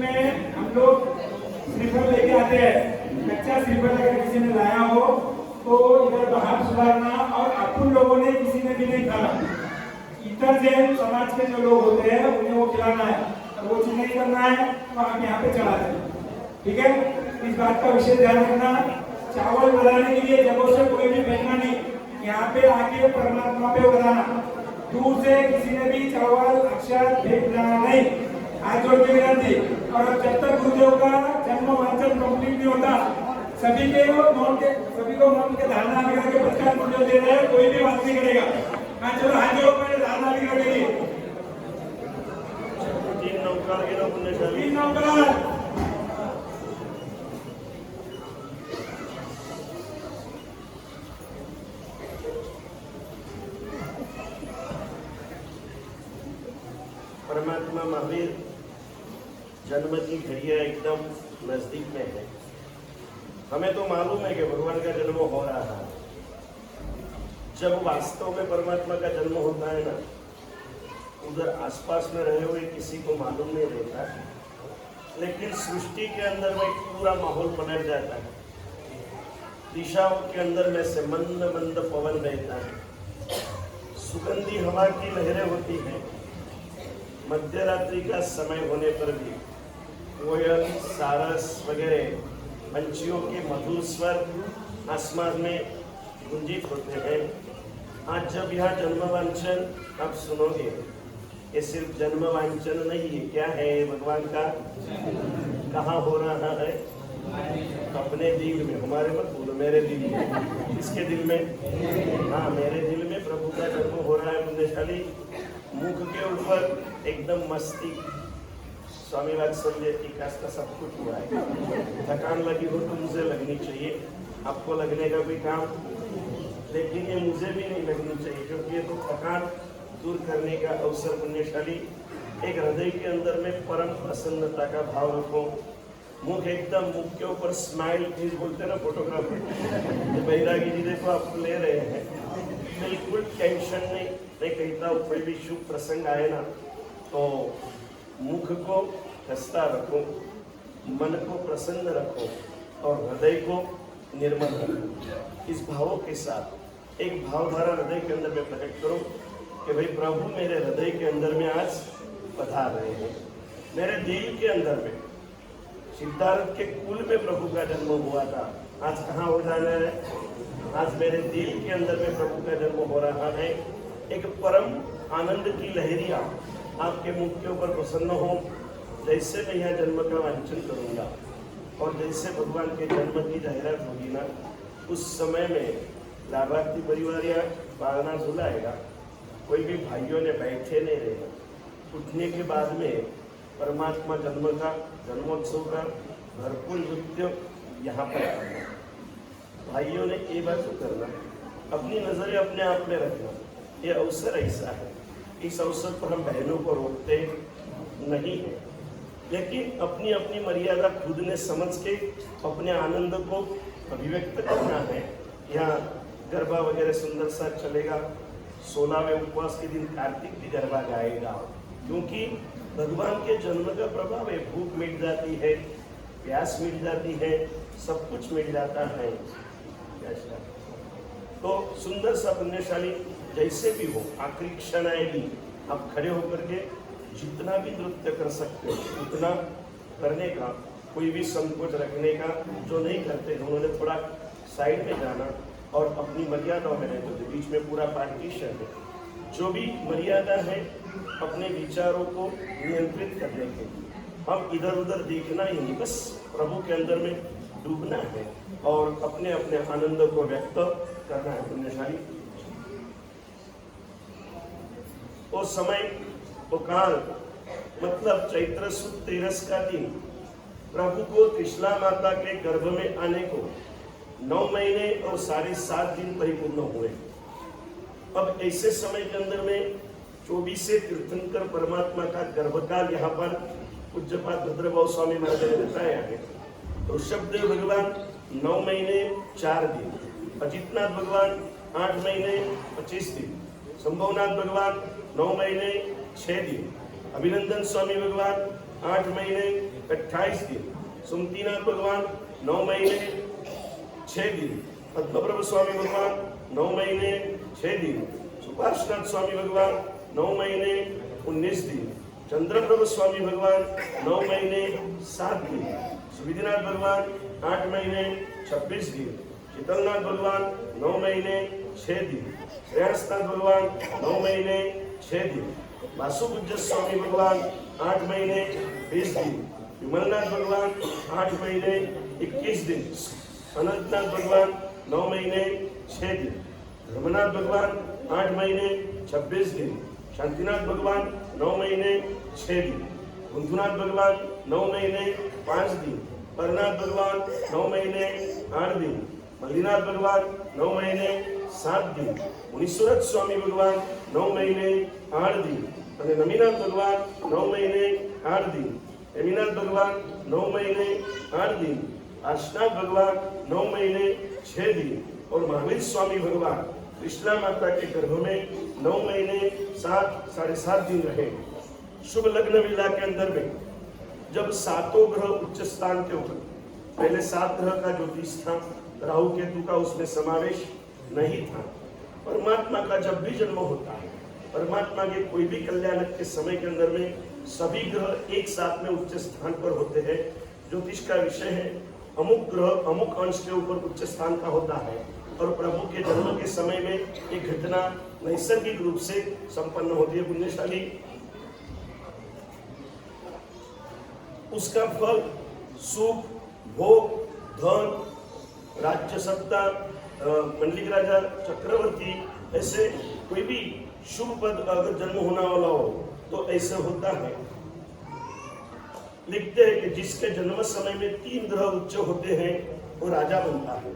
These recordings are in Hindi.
में हम लोग श्रीफल लेके आते हैं। कच्चा श्रीफल अगर किसी ने लाया हो तो इधर तो हाथ सुधारना, और अपन लोगों ने किसी ने भी नहीं खाना। इतर जैन समाज के जो लोग होते हैं उन्हें वो खिलाना है, और वो चीज नहीं करना है तो आप यहाँ पे चला दें। ठीक है, इस बात का विशेष ध्यान रखना। चावल बनाने के लिए जगहों से कोई भी फेंकना नहीं, यहाँ पे आके परमात्मा पे उगराना। दूर से किसी ने भी चावल अक्षर फेंकना नहीं, हाथ जोड़ के विनती। और जब तक गुरुदेव का जन्म वांचन कंप्लीट नहीं होता, सभी को मौन के धारणा विग्रह के पश्चात गुरुदेव दे रहे हैं, कोई भी बात नहीं करेगा। हाँ चलो, हाथ जोड़ो पहले धारणा विग्रह के लिए। 3 नौकर के लोग 3 नौकर। परमात्मा महावीर जन्म की घड़िया एकदम नजदीक में है। हमें तो मालूम है कि भगवान का जन्म हो रहा है। जब वास्तव में परमात्मा का जन्म होता है ना, उधर आसपास में रहे हुए किसी को मालूम नहीं रहता, लेकिन सृष्टि के अंदर में पूरा माहौल पलट जाता है। दिशाओं के अंदर में से मंद मंद पवन बहता है, सुगंधी हवा की लहरें होती हैं। मध्य रात्रि का समय होने पर भी कोयल, सारस वगैरह पंछियों के मधुर स्वर आसमान में गुंजित होते हैं। आज जब यह जन्म वांचन आप सुनोगे, ये सिर्फ जन्म वांचन नहीं है, क्या है भगवान का कहाँ हो रहा है? अपने दिल में। हमारे मत बोलो, मेरे दिल में। किसके दिल में? हाँ, मेरे दिल में प्रभु का जन्म हो रहा है। पुण्यशाली मुख के ऊपर एकदम मस्ती, स्वामी वात्सल्य टीका का सब कुछ हुआ है। थकान लगी हो तो मुझे लगनी चाहिए, आपको लगने का भी काम, लेकिन ये मुझे भी नहीं लगनी चाहिए, क्योंकि ये तो थकान दूर करने का अवसर। पुण्यशाली एक हृदय के अंदर में परम प्रसन्नता का भाव रखो। मुख एकदम, मुख के ऊपर स्माइल प्लीज बोलते हैं ना फोटोग्राफर, बैरागी जी देखो आपको ले रहे हैं, बिल्कुल टेंशन नहीं। मैं कहता हूँ कोई भी शुभ प्रसंग आए ना तो मुख को हंसता रखो, मन को प्रसन्न रखो और हृदय को निर्मल रखो। इस भावों के साथ एक भावधारा हृदय के अंदर में प्रकट करो कि भाई प्रभु मेरे हृदय के अंदर में आज पधार रहे हैं। मेरे दिल के अंदर में, सिद्धार्थ के कुल में प्रभु का जन्म हुआ था, आज कहाँ हो जाना है? आज मेरे दिल के अंदर में प्रभु का जन्म हो रहा है। एक परम आनंद की लहरियाँ आपके मुख के ऊपर प्रसन्न हो। जैसे मैं यह जन्म का वांचन करूँगा और जैसे भगवान के जन्म की जाहिरात होगी ना, उस समय में लाभार्थी परिवार या पालना झुलाएगा, कोई भी भाइयों ने बैठे नहीं रहेगा। उठने के बाद में परमात्मा जन्म का, जन्मोत्सव का भरपूर नृत्य यहाँ पर करना। भाइयों ने ये बात करना, अपनी नजरें अपने आप में रखना। ये अवसर ऐसा है, इस अवसर पर हम बहनों को रोकते नहीं है, लेकिन अपनी अपनी मर्यादा खुद ने समझ के अपने आनंद को अभिव्यक्त करना है। यहाँ गरबा वगैरह सुंदर सा चलेगा। 16वें उपवास के दिन कार्तिक भी गरबा गाएगा, क्योंकि भगवान के जन्म का प्रभाव है। भूख मिट जाती है, प्यास मिट जाती है, सब कुछ मिट जाता है। तो सुंदर सा पुण्यशाली जैसे भी हो, आखिरी क्षण आएगी, आप खड़े होकर के जितना भी नृत्य कर सकते हो उतना करने का, कोई भी संकोच रखने का। जो नहीं करते उन्होंने थोड़ा साइड में जाना और अपनी मर्यादाओं में रहते थे। बीच में पूरा पार्टीशन है। जो भी मर्यादा है अपने विचारों को नियंत्रित करने के लिए, हम इधर उधर देखना ही नहीं, बस प्रभु के अंदर में डूबना है और अपने अपने आनंद को व्यक्त करना है। पुण्यशाली वो समय, वो काल, मतलब चैत्र सुद 13 का दिन, प्रभु को त्रिशला माता के गर्भ में आने को 9 महीने और 7.5 दिन परिपूर्ण हुए। अब ऐसे समय के अंदर में 24 तीर्थंकर परमात्मा का गर्भकाल यहाँ पर पूज्यपाद भद्रभाव स्वामी महाराज ने बताया है। तो ऋषभदेव भगवान 9 महीने 4 दिन, अजितनाथ भगवान 8 महीने 25 दिन, संभवनाथ भगवान 9 महीने 6 दिन, अभिनंदन स्वामी भगवान 8 महीने 28 दिन, सुमतीनाथ भगवान 9 महीने 6 दिन, पद्मप्रभु स्वामी भगवान 9 महीने 6 दिन, सुपार्श्वनाथ स्वामी भगवान 9 महीने 19 दिन, चंद्रप्रभु स्वामी भगवान 9 महीने 7 दिन, सुविधिनाथ भगवान 8 महीने 26 दिन, शीतलनाथ भगवान 9 महीने 6 दिन, श्रेयसनाथ भगवान 9 महीने 6 दिन, वासुपूज्य स्वामी भगवान 8 महीने 20 दिन, विमलनाथ भगवान 8 महीने 21 दिन, अनंतनाथ भगवान 9 महीने 6 दिन, धर्मनाथ भगवान 8 महीने 26 दिन, शांतिनाथ भगवान 9 महीने 6 दिन, कुंथुनाथ भगवान 9 महीने 5 दिन, परनाथ भगवान 9 महीने 8 दिन, मल्लीनाथ भगवान 9 महीने 7 दिन, मुनीश्वरत स्वामी भगवान 9 महीने 8 दिन, અને નમીનાથ ભગવાન 9 મહિને 8 दिन, हेमीनाथ भगवान 9 महीने 8 दिन, आशनाथ भगवान 9 महीने 6 दिन और महावीर स्वामी भगवान कृष्णा माता के गर्भ में 9 महीने 7.5 दिन रहे। शुभ लग्न विला के अंदर में जब 7 ग्रह उच्च स्थान के ऊपर, पहले 7 ग्रह का ज्योतिष था, राहु केतु का उसमें समावेश नहीं था। परमात्मा का जब भी जन्म होता है, परमात्मा के कोई भी कल्याणक के समय के अंदर में सभी ग्रह एक साथ में उच्च स्थान पर होते हैं। ज्योतिष का विषय है अमुक ग्रह अमुक अंश के ऊपर उच्च स्थान का होता है और प्रभु के जन्म के समय में एक घटना नैसर्गिक रूप से संपन्न होती है। पुण्यशाली उसका फल सुख, भोग, धन, राज्य सत्ता, मंडलिक राजा, चक्रवर्ती, ऐसे कोई भी शुभ पद अगर जन्म होना वाला हो तो ऐसे होता है। लिखते हैं कि जिसके जन्म समय में 3 ग्रह उच्च होते हैं वो राजा बनता है,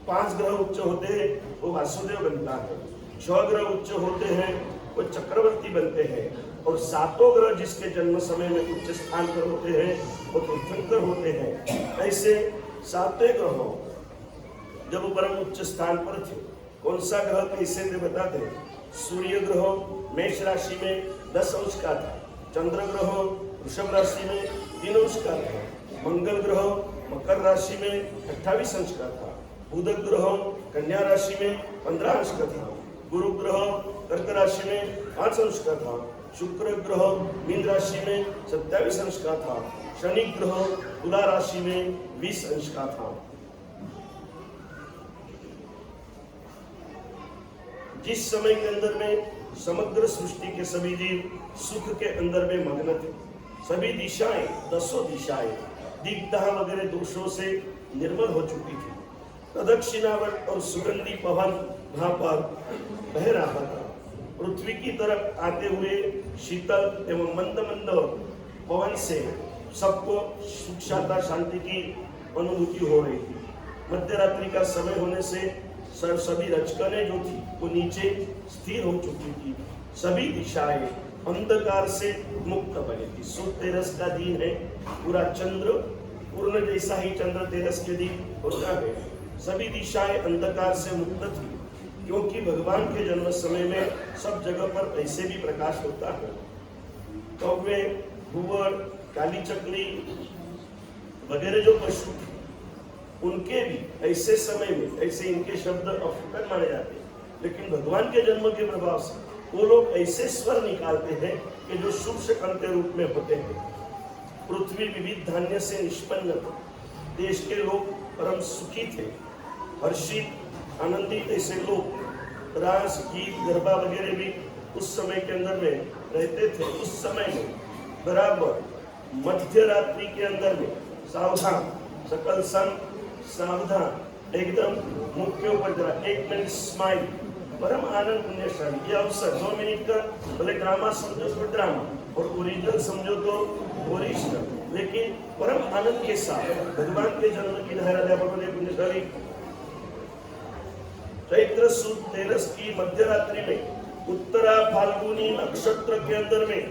5 ग्रह उच्च होते हैं वो वासुदेव बनता है, 6 ग्रह उच्च होते हैं वो चक्रवर्ती बनते हैं और 7 ग्रह जिसके जन्म समय में उच्च स्थान पर होते हैं वो तीर्थंकर होते हैं। ऐसे 7 ग्रह जब वो परम उच्च स्थान पर थे, कौन सा ग्रह कैसे थे बताते हैं। सूर्य ग्रह मेष राशि में 10 अंश का था, चंद्र ग्रह वृषभ राशि में 3 अंश का था, मंगल ग्रह मकर राशि में 28 अंश का था, बुध ग्रह कन्या राशि में 15 अंश का था, गुरु ग्रह कर्क राशि में 5 अंश का था, शुक्र ग्रह मीन राशि में 27 अंश का था, शनि ग्रह तुला राशि में 20 अंश का था। जिस समय के अंदर में समग्र सृष्टि के सभी जीव सुख के अंदर में मग्न थे, सभी दिशाएं 10 दिशाएं दिग्दाह वगैरह दोषों से निर्मल हो चुकी थी, प्रदक्षिणावर्त और सुगंधी पवन वहां पर बह रहा था। पृथ्वी की तरफ आते हुए शीतल एवं मंद मंद पवन से सबको सुख शांति शांति की अनुभूति हो रही थी। मध्यरात्रि का समय होने से सभी रचकने जो थी वो नीचे स्थिर हो चुकी थी, सभी दिशाएं अंधकार से मुक्त बनी थी। सूर्य तेरस का दिन है, पूरा चंद्र पूर्ण जैसा ही चंद्र तेरस के दिन होता है। सभी दिशाएं अंधकार से मुक्त थी क्योंकि भगवान के जन्म समय में सब जगह पर ऐसे भी प्रकाश होता है। कौवे, भुवर, काली चकली वगैरह जो पशु थे उनके भी ऐसे समय में ऐसे इनके शब्द अफुकन माने जाते हैं, लेकिन भगवान के जन्म के प्रभाव से वो लोग ऐसे स्वर निकालते हैं कि जो शुभ शकन के रूप में होते हैं। पृथ्वी विविध धान्य से निष्पन्न थी, देश के लोग परम सुखी थे, हर्षित आनंदित ऐसे लोग रास गीत गरबा वगैरह भी उस समय के अंदर में रहते थे। उस समय में बराबर मध्य रात्रि के अंदर में सावधान सकल संत सावधान एकदम मुख के ऊपर जरा 1 मिनट स्माइल, परम आनंद पुण्यशाली। ये अवसर 2 मिनट का भले ड्रामा समझो तो ड्रामा और ओरिजिनल समझो तो ओरिजिनल, लेकिन परम आनंद के साथ भगवान के जन्म की लहर अध्यापकों ने पुण्यशाली चैत्र सुद 13 की मध्यरात्रि में उत्तरा फाल्गुनी नक्षत्र के अंदर में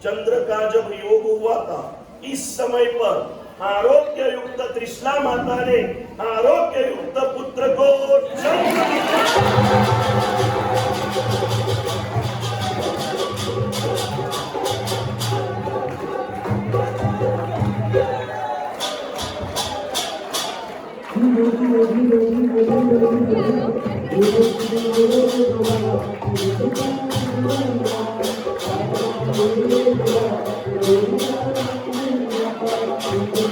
चंद्र का जब योग हुआ था, इस समय पर आरोग्य युक्त त्रिशला माता ने आरोग्य युक्त पुत्र को जन्म दिया। Thank you.